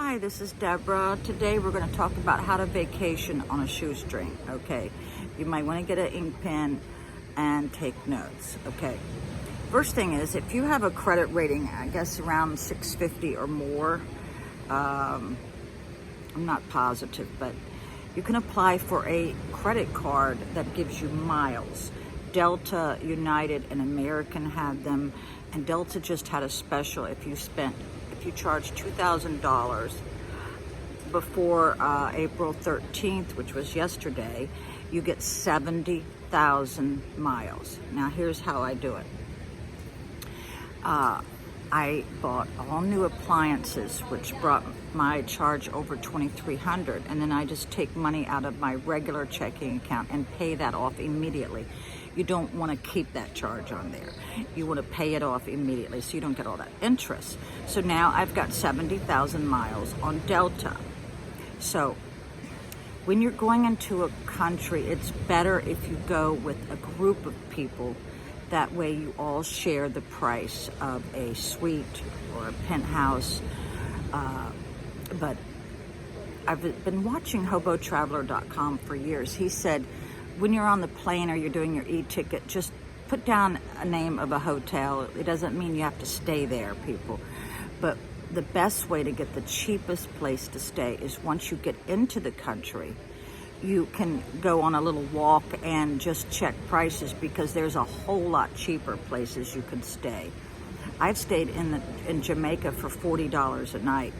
Hi, this is Deborah. Today we're going to talk about how to vacation on a shoestring, okay? You might want to get an ink pen and take notes, okay? First thing is, if you have a credit rating, I guess around 650 or more, I'm not positive, but you can apply for a credit card that gives you miles. Delta, United, and American had them, and Delta just had a special. If you charge $2,000 before April 13th, which was yesterday, you get 70,000 miles. Now here's how I do it. I bought all new appliances, which brought my charge over $2,300, and then I just take money out of my regular checking account and pay that off immediately. You don't want to keep that charge on there. You want to pay it off immediately so you don't get all that interest. So now I've got 70,000 miles on Delta. So when you're going into a country, it's better if you go with a group of people. That way you all share the price of a suite or a penthouse. But I've been watching HoboTraveler.com for years. He said, when you're on the plane or you're doing your e-ticket, just put down a name of a hotel. It doesn't mean you have to stay there, people. But the best way to get the cheapest place to stay is once you get into the country, you can go on a little walk and just check prices, because there's a whole lot cheaper places you can stay. I've stayed in Jamaica for $40 a night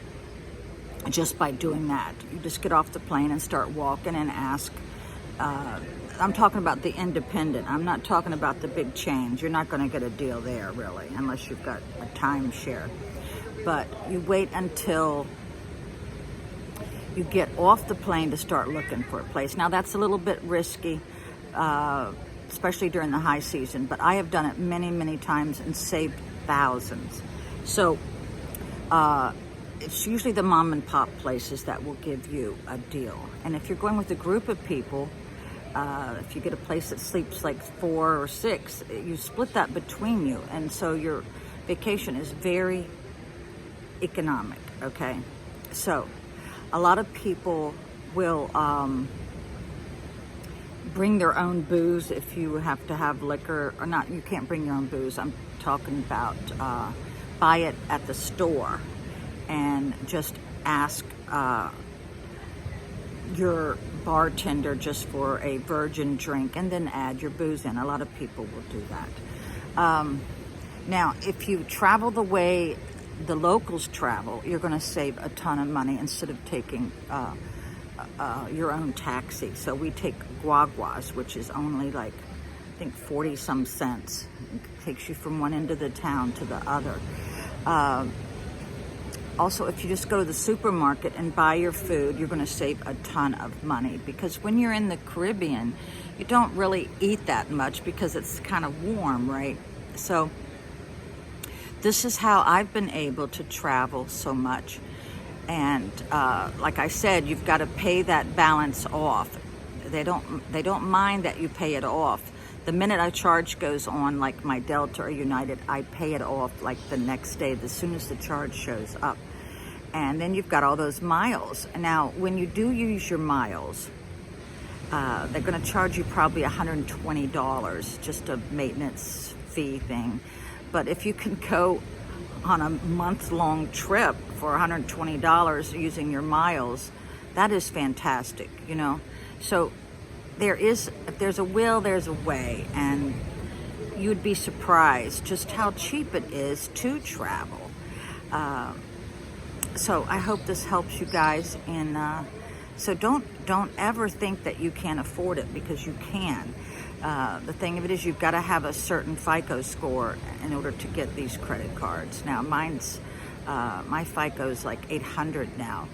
just by doing that. You just get off the plane and start walking and ask. I'm talking about the independent. I'm not talking about the big chains. You're not going to get a deal there, really, unless you've got a timeshare. But you wait until you get off the plane to start looking for a place. Now, that's a little bit risky, especially during the high season, but I have done it many, many times and saved thousands. So it's usually the mom and pop places that will give you a deal. And if you're going with a group of people, if you get a place that sleeps like 4 or 6, you split that between you. And so your vacation is very economic, okay? So a lot of people will bring their own booze if you have to have liquor, or not, you can't bring your own booze. I'm talking about buy it at the store and just ask your bartender just for a virgin drink and then add your booze in. A lot of people will do that. Now, if you travel the way the locals travel, you're going to save a ton of money instead of taking your own taxi. So we take guaguas, which is only like, I think 40 some cents. It takes you from one end of the town to the other. Also, if you just go to the supermarket and buy your food, you're going to save a ton of money, because when you're in the Caribbean, you don't really eat that much because it's kind of warm, right? So this is how I've been able to travel so much. And like I said, you've got to pay that balance off. They don't mind that you pay it off. The minute a charge goes on, like my Delta or United, I pay it off like the next day, as soon as the charge shows up. And then you've got all those miles. Now, when you do use your miles, they're going to charge you probably $120, just a maintenance fee thing. But if you can go on a month-long trip for $120 using your miles, that is fantastic, you know. So if there's a will, there's a way, and you'd be surprised just how cheap it is to travel. So I hope this helps you guys. And so don't ever think that you can't afford it, because you can. The thing of it is, you've got to have a certain FICO score in order to get these credit cards. Now, my FICO is like 800 now.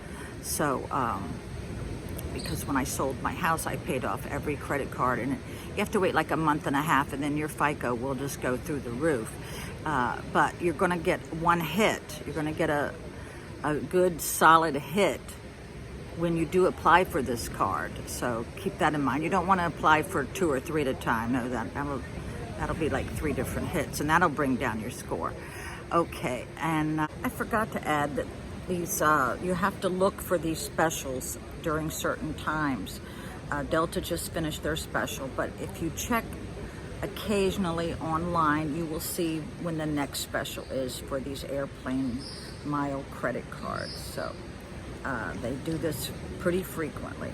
So, because when I sold my house, I paid off every credit card, and you have to wait like a month and a half, and then your FICO will just go through the roof. But you're going to get one hit. You're going to get a good solid hit when you do apply for this card. So keep that in mind. You don't want to apply for 2 or 3 at a time. No, that'll be like 3 different hits, and that'll bring down your score. Okay, and I forgot to add that these, you have to look for these specials during certain times. Delta just finished their special, but if you check occasionally online, you will see when the next special is for these airplane mile credit cards. So they do this pretty frequently.